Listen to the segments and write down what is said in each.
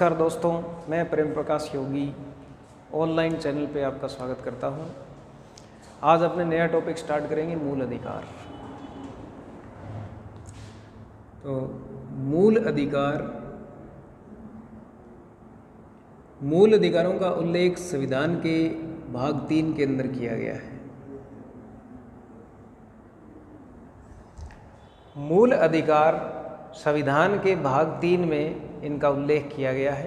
नमस्कार दोस्तों, मैं प्रेम प्रकाश योगी ऑनलाइन चैनल पे आपका स्वागत करता हूं। आज अपने नया टॉपिक स्टार्ट करेंगे, मूल अधिकार। तो मूल अधिकारों का उल्लेख संविधान के भाग 3 के अंदर किया गया है। मूल अधिकार संविधान के भाग 3 में इनका उल्लेख किया गया है।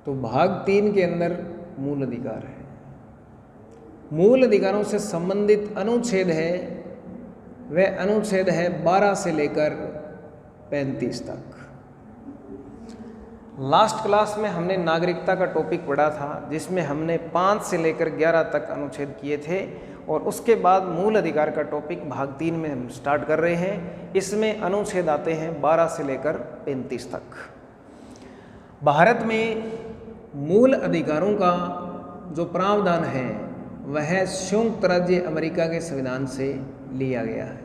तो भाग 3 के अंदर मूल अधिकार है। मूल अधिकारों से संबंधित अनुच्छेद है, वह अनुच्छेद है 12 से लेकर 35 तक। लास्ट क्लास में हमने नागरिकता का टॉपिक पढ़ा था, जिसमें हमने 5 से लेकर 11 तक अनुच्छेद किए थे, और उसके बाद मूल अधिकार का टॉपिक भाग 3 में हम स्टार्ट कर रहे हैं। इसमें अनुच्छेद आते हैं 12 से लेकर 35 तक। भारत में मूल अधिकारों का जो प्रावधान है वह संयुक्त राज्य अमेरिका के संविधान से लिया गया है।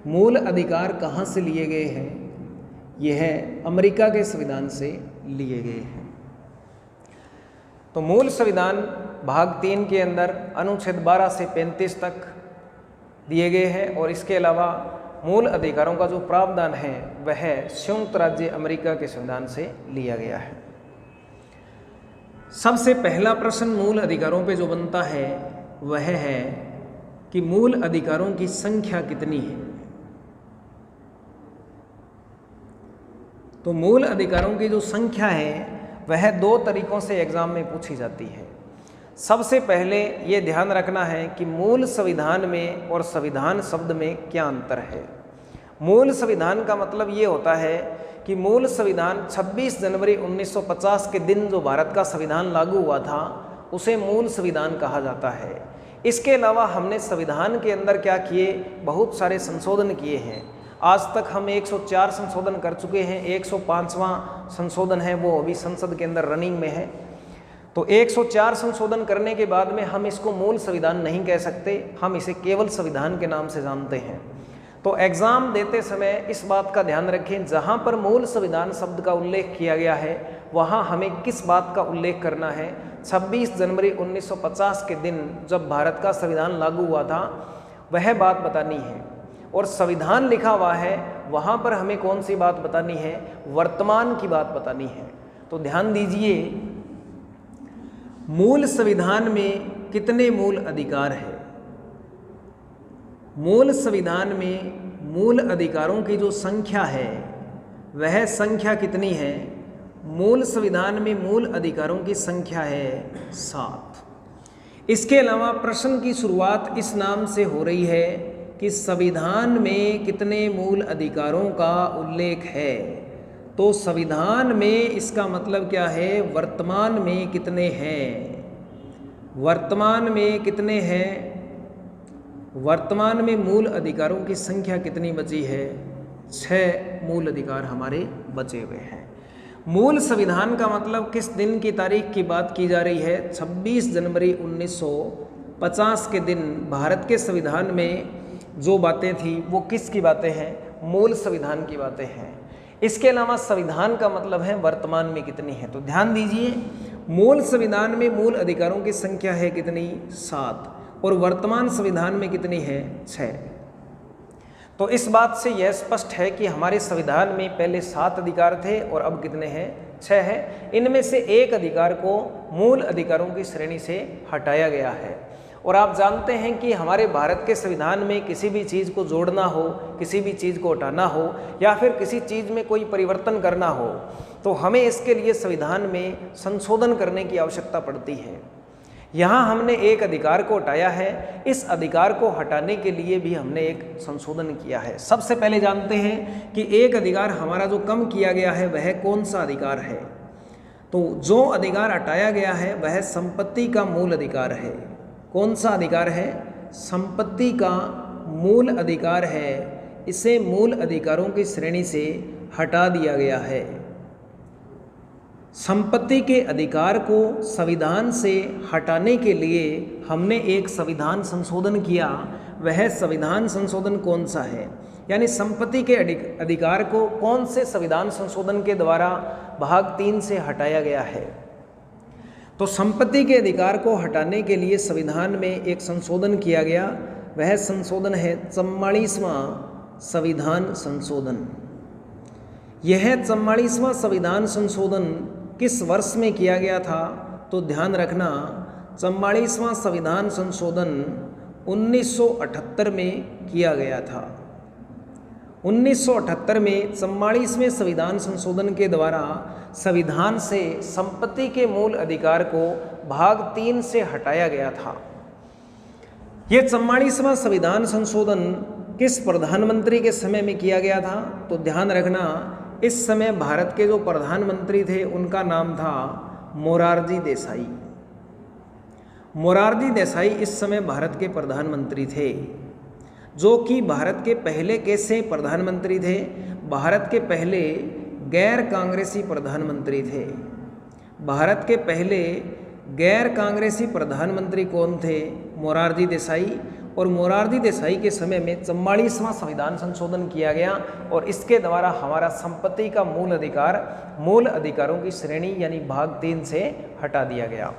मूल अधिकार कहाँ से लिए गए हैं? यह अमेरिका के संविधान से लिए गए हैं। तो मूल संविधान भाग 3 के अंदर अनुच्छेद 12 से 35 तक दिए गए हैं, और इसके अलावा मूल अधिकारों का जो प्रावधान है वह संयुक्त राज्य अमेरिका के संविधान से लिया गया है। सबसे पहला प्रश्न मूल अधिकारों पे जो बनता है वह है कि मूल अधिकारों की संख्या कितनी है। तो मूल अधिकारों की जो संख्या है वह 2 तरीकों से एग्जाम में पूछी जाती है। सबसे पहले ये ध्यान रखना है कि मूल संविधान में और संविधान शब्द में क्या अंतर है। मूल संविधान का मतलब ये होता है कि मूल संविधान 26 जनवरी 1950 के दिन जो भारत का संविधान लागू हुआ था उसे मूल संविधान कहा जाता है। इसके अलावा हमने संविधान के अंदर क्या किए, बहुत सारे संशोधन किए हैं। आज तक हम 104 संशोधन कर चुके हैं। 105वां संशोधन है वो अभी संसद के अंदर रनिंग में है। तो 104 संशोधन करने के बाद में हम इसको मूल संविधान नहीं कह सकते, हम इसे केवल संविधान के नाम से जानते हैं। तो एग्ज़ाम देते समय इस बात का ध्यान रखें, जहाँ पर मूल संविधान शब्द का उल्लेख किया गया है वहाँ हमें किस बात का उल्लेख करना है। 26 जनवरी 1950 के दिन जब भारत का संविधान लागू हुआ था वह बात बतानी है, और संविधान लिखा हुआ है वहाँ पर हमें कौन सी बात बतानी है, वर्तमान की बात बतानी है। तो ध्यान दीजिए, मूल संविधान में कितने मूल अधिकार हैं? मूल संविधान में मूल अधिकारों की जो संख्या है वह संख्या कितनी है? मूल संविधान में मूल अधिकारों की संख्या है 7। इसके अलावा प्रश्न की शुरुआत इस नाम से हो रही है कि संविधान में कितने मूल अधिकारों का उल्लेख है। तो संविधान में इसका मतलब क्या है, वर्तमान में कितने हैं। वर्तमान में कितने हैं? वर्तमान में मूल अधिकारों की संख्या कितनी बची है? 6 मूल अधिकार हमारे बचे हुए हैं। मूल संविधान का मतलब किस दिन की तारीख की बात की जा रही है? 26 जनवरी 1950 के दिन भारत के संविधान में जो बातें थी वो किसकी बातें हैं? मूल संविधान की बातें हैं। इसके अलावा संविधान का मतलब है वर्तमान में कितनी है। तो ध्यान दीजिए, मूल संविधान में मूल अधिकारों की संख्या है कितनी? 7, और वर्तमान संविधान में कितनी है? 6। तो इस बात से यह स्पष्ट है कि हमारे संविधान में पहले 7 अधिकार थे और अब कितने हैं? 6 हैं। इनमें से एक अधिकार को मूल अधिकारों की श्रेणी से हटाया गया है। और आप जानते हैं कि हमारे भारत के संविधान में किसी भी चीज़ को जोड़ना हो, किसी भी चीज़ को हटाना हो, या फिर किसी चीज़ में कोई परिवर्तन करना हो, तो हमें इसके लिए संविधान में संशोधन करने की आवश्यकता पड़ती है। यहाँ हमने एक अधिकार को हटाया है, इस अधिकार को हटाने के लिए भी हमने एक संशोधन किया है। सबसे पहले जानते हैं कि एक अधिकार हमारा जो कम किया गया है वह कौन सा अधिकार है। तो जो अधिकार हटाया गया है वह संपत्ति का मूल अधिकार है। कौन सा अधिकार है? संपत्ति का मूल अधिकार है। इसे मूल अधिकारों की श्रेणी से हटा दिया गया है। संपत्ति के अधिकार को संविधान से हटाने के लिए हमने एक संविधान संशोधन किया। वह संविधान संशोधन कौन सा है? यानी संपत्ति के अधिकार को कौन से संविधान संशोधन के द्वारा भाग 3 से हटाया गया है? तो संपत्ति के अधिकार को हटाने के लिए संविधान में एक संशोधन किया गया, वह संशोधन है 44वां संविधान संशोधन। यह 44वां संविधान संशोधन किस वर्ष में किया गया था? तो ध्यान रखना, 44वां संविधान संशोधन 1978 में किया गया था। 1978 में 44वें संविधान संशोधन के द्वारा संविधान से संपत्ति के मूल अधिकार को भाग 3 से हटाया गया था। यह 44वां संविधान संशोधन किस प्रधानमंत्री के समय में किया गया था? तो ध्यान रखना, इस समय भारत के जो प्रधानमंत्री थे उनका नाम था मोरारजी देसाई। मोरारजी देसाई इस समय भारत के प्रधानमंत्री थे, जो कि भारत के पहले कैसे प्रधानमंत्री थे? भारत के पहले गैर कांग्रेसी प्रधानमंत्री थे। भारत के पहले गैर कांग्रेसी प्रधानमंत्री कौन थे? मोरारजी देसाई। और मोरारजी देसाई के समय में 44वां संविधान संशोधन किया गया और इसके द्वारा हमारा संपत्ति का मूल अधिकारों की श्रेणी यानी भाग 3 से हटा दिया गया।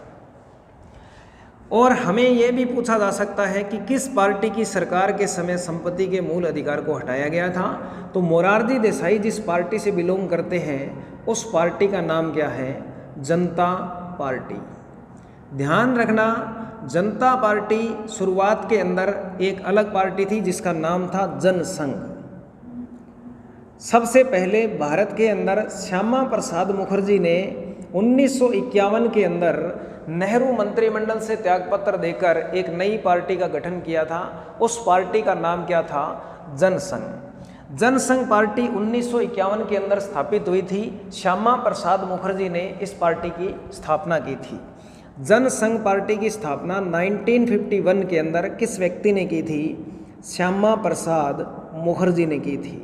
और हमें यह भी पूछा जा सकता है कि किस पार्टी की सरकार के समय संपत्ति के मूल अधिकार को हटाया गया था? तो मोरारजी देसाई जिस पार्टी से बिलोंग करते हैं उस पार्टी का नाम क्या है? जनता पार्टी। ध्यान रखना, जनता पार्टी शुरुआत के अंदर एक अलग पार्टी थी जिसका नाम था जनसंघ। सबसे पहले भारत के अंदर श्यामा प्रसाद मुखर्जी ने 1951 के अंदर नेहरू मंत्रिमंडल से त्यागपत्र देकर एक नई पार्टी का गठन किया था। उस पार्टी का नाम क्या था? जनसंघ। जनसंघ पार्टी 1951 के अंदर स्थापित हुई थी। श्यामा प्रसाद मुखर्जी ने इस पार्टी की स्थापना की थी। जनसंघ पार्टी की स्थापना 1951 के अंदर किस व्यक्ति ने की थी? श्यामा प्रसाद मुखर्जी ने की थी।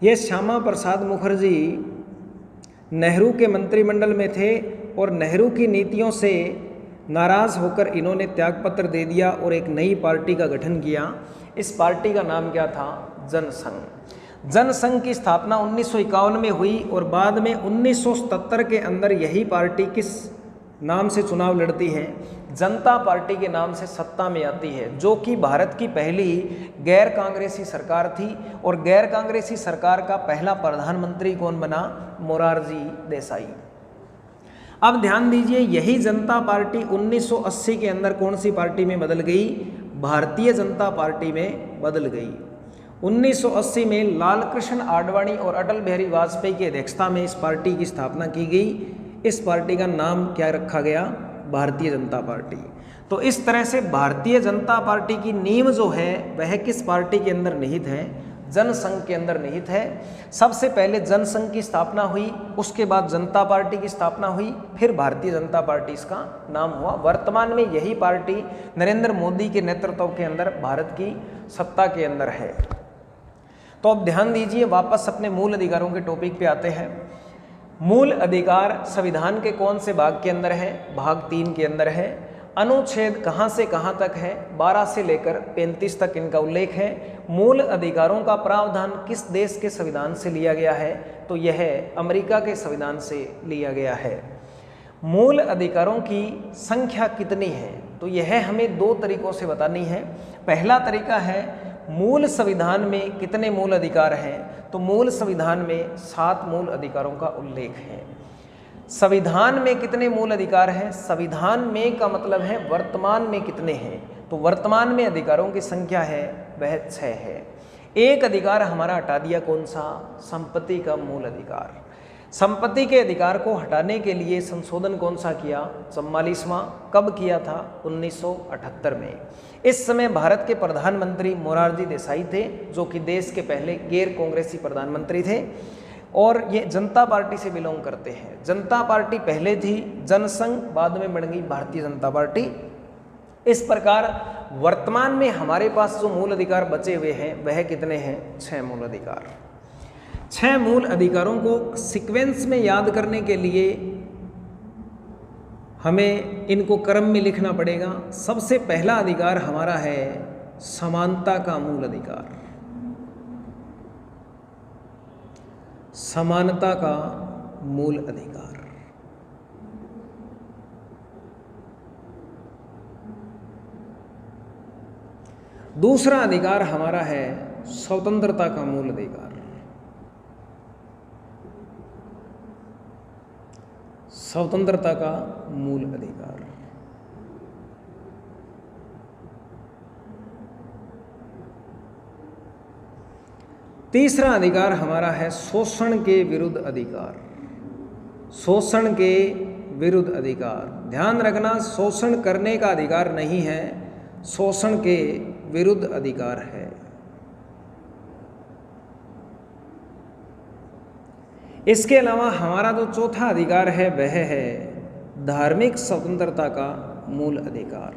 ये श्यामा प्रसाद मुखर्जी नेहरू के मंत्रिमंडल में थे और नेहरू की नीतियों से नाराज़ होकर इन्होंने त्यागपत्र दे दिया और एक नई पार्टी का गठन किया। इस पार्टी का नाम क्या था? जनसंघ। जनसंघ की स्थापना 1951 में हुई और बाद में 1977 के अंदर यही पार्टी किस नाम से चुनाव लड़ती है? जनता पार्टी के नाम से सत्ता में आती है, जो कि भारत की पहली गैर कांग्रेसी सरकार थी। और गैर कांग्रेसी सरकार का पहला प्रधानमंत्री कौन बना? मोरारजी देसाई। अब ध्यान दीजिए, यही जनता पार्टी 1980 के अंदर कौन सी पार्टी में बदल गई? भारतीय जनता पार्टी में बदल गई। 1980 में लाल कृष्ण आडवाणी और अटल बिहारी वाजपेयी की अध्यक्षता में इस पार्टी की स्थापना की गई। इस पार्टी का नाम क्या रखा गया? भारतीय जनता पार्टी। तो इस तरह से भारतीय जनता पार्टी की नींव जो है वह किस पार्टी के अंदर निहित है? जनसंघ के अंदर निहित है। सबसे पहले जनसंघ की स्थापना हुई, उसके बाद जनता पार्टी की स्थापना हुई, फिर भारतीय जनता पार्टी इसका नाम हुआ। वर्तमान में यही पार्टी नरेंद्र मोदी के नेतृत्व के अंदर भारत की सत्ता के अंदर है। तो अब ध्यान दीजिए, वापस अपने मूल अधिकारों के टॉपिक पे आते हैं। मूल अधिकार संविधान के कौन से भाग के अंदर है? भाग 3 के अंदर है। अनुच्छेद कहाँ से कहाँ तक है? 12 से लेकर 35 तक इनका उल्लेख है। मूल अधिकारों का प्रावधान किस देश के संविधान से लिया गया है? तो यह अमेरिका के संविधान से लिया गया है। मूल अधिकारों की संख्या कितनी है? तो यह हमें 2 तरीकों से बतानी है। पहला तरीका है मूल संविधान में कितने मूल अधिकार हैं? तो मूल संविधान में 7 मूल अधिकारों का उल्लेख है। संविधान में कितने मूल अधिकार हैं? संविधान में का मतलब है वर्तमान में कितने हैं। तो वर्तमान में अधिकारों की संख्या है वह 6 है। एक अधिकार हमारा हटा दिया, कौन सा? संपत्ति का मूल अधिकार। संपत्ति के अधिकार को हटाने के लिए संशोधन कौन सा किया? 44वां। कब किया था? 1978 में। इस समय भारत के प्रधानमंत्री मोरारजी देसाई थे, जो कि देश के पहले गैर कांग्रेसी प्रधानमंत्री थे और ये जनता पार्टी से बिलोंग करते हैं। जनता पार्टी पहले थी जनसंघ, बाद में बन गई भारतीय जनता पार्टी। इस प्रकार वर्तमान में हमारे पास जो मूल अधिकार बचे हुए हैं वह कितने हैं? 6 मूल अधिकार। 6 मूल अधिकारों को सीक्वेंस में याद करने के लिए हमें इनको क्रम में लिखना पड़ेगा। सबसे पहला अधिकार हमारा है समानता का मूल अधिकार। समानता का मूल अधिकार। दूसरा अधिकार हमारा है स्वतंत्रता का मूल अधिकार। स्वतंत्रता का मूल अधिकार। तीसरा अधिकार हमारा है शोषण के विरुद्ध अधिकार। शोषण के विरुद्ध अधिकार। ध्यान रखना, शोषण करने का अधिकार नहीं है, शोषण के विरुद्ध अधिकार है। इसके अलावा हमारा जो चौथा अधिकार है वह है धार्मिक स्वतंत्रता का मूल अधिकार।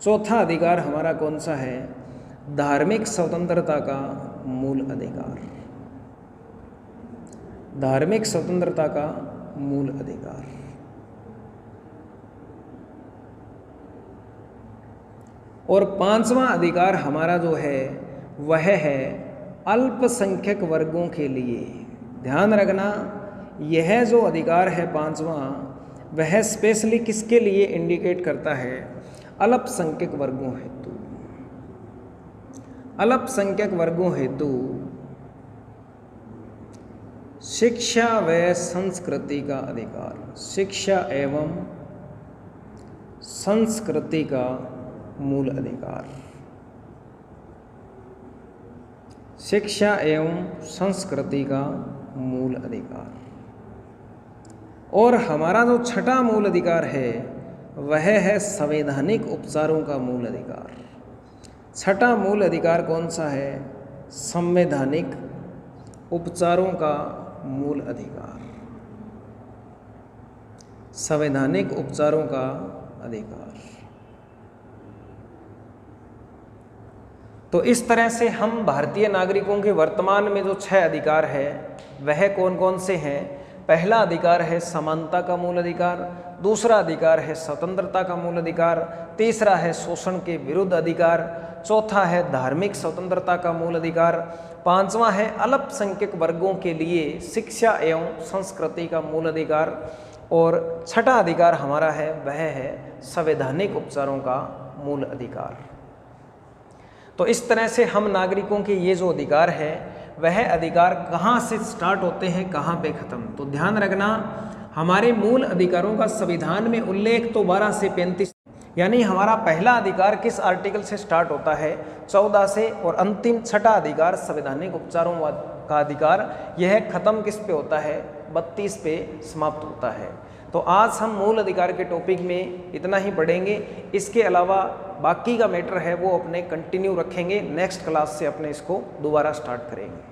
चौथा अधिकार हमारा कौन सा है? धार्मिक स्वतंत्रता का मूल अधिकार। धार्मिक स्वतंत्रता का मूल अधिकार। और पांचवा अधिकार हमारा जो है वह है अल्पसंख्यक वर्गों के लिए। ध्यान रखना, यह जो अधिकार है पांचवा, वह स्पेशली किसके लिए इंडिकेट करता है? अल्पसंख्यक वर्गों हेतु। अल्पसंख्यक वर्गों हेतु शिक्षा व संस्कृति का अधिकार। शिक्षा एवं संस्कृति का मूल अधिकार। शिक्षा एवं संस्कृति का मूल अधिकार। और हमारा जो छठा मूल अधिकार है वह है संवैधानिक उपचारों का मूल अधिकार। छठा मूल अधिकार कौन सा है? संवैधानिक उपचारों का मूल अधिकार। संवैधानिक उपचारों का अधिकार। तो इस तरह से हम भारतीय नागरिकों के वर्तमान में जो 6 अधिकार है वह कौन कौन से हैं? पहला अधिकार है समानता का मूल अधिकार, दूसरा अधिकार है स्वतंत्रता का मूल अधिकार, तीसरा है शोषण के विरुद्ध अधिकार, चौथा है धार्मिक स्वतंत्रता का मूल अधिकार, पांचवा है अल्पसंख्यक वर्गों के लिए शिक्षा एवं संस्कृति का मूल अधिकार, और छठा अधिकार हमारा है वह है संवैधानिक उपचारों का मूल अधिकार। तो इस तरह से हम नागरिकों के ये जो अधिकार है वह अधिकार कहाँ से स्टार्ट होते हैं, कहाँ पे ख़त्म। तो ध्यान रखना, हमारे मूल अधिकारों का संविधान में उल्लेख तो 12 से 35, यानी हमारा पहला अधिकार किस आर्टिकल से स्टार्ट होता है? 14 से, और अंतिम छठा अधिकार संवैधानिक उपचारों का अधिकार यह खत्म किस पे होता है? 32 पे समाप्त होता है। तो आज हम मूल अधिकार के टॉपिक में इतना ही पढ़ेंगे। इसके अलावा बाकी का मैटर है वो अपने कंटिन्यू रखेंगे, नेक्स्ट क्लास से अपने इसको दोबारा स्टार्ट करेंगे।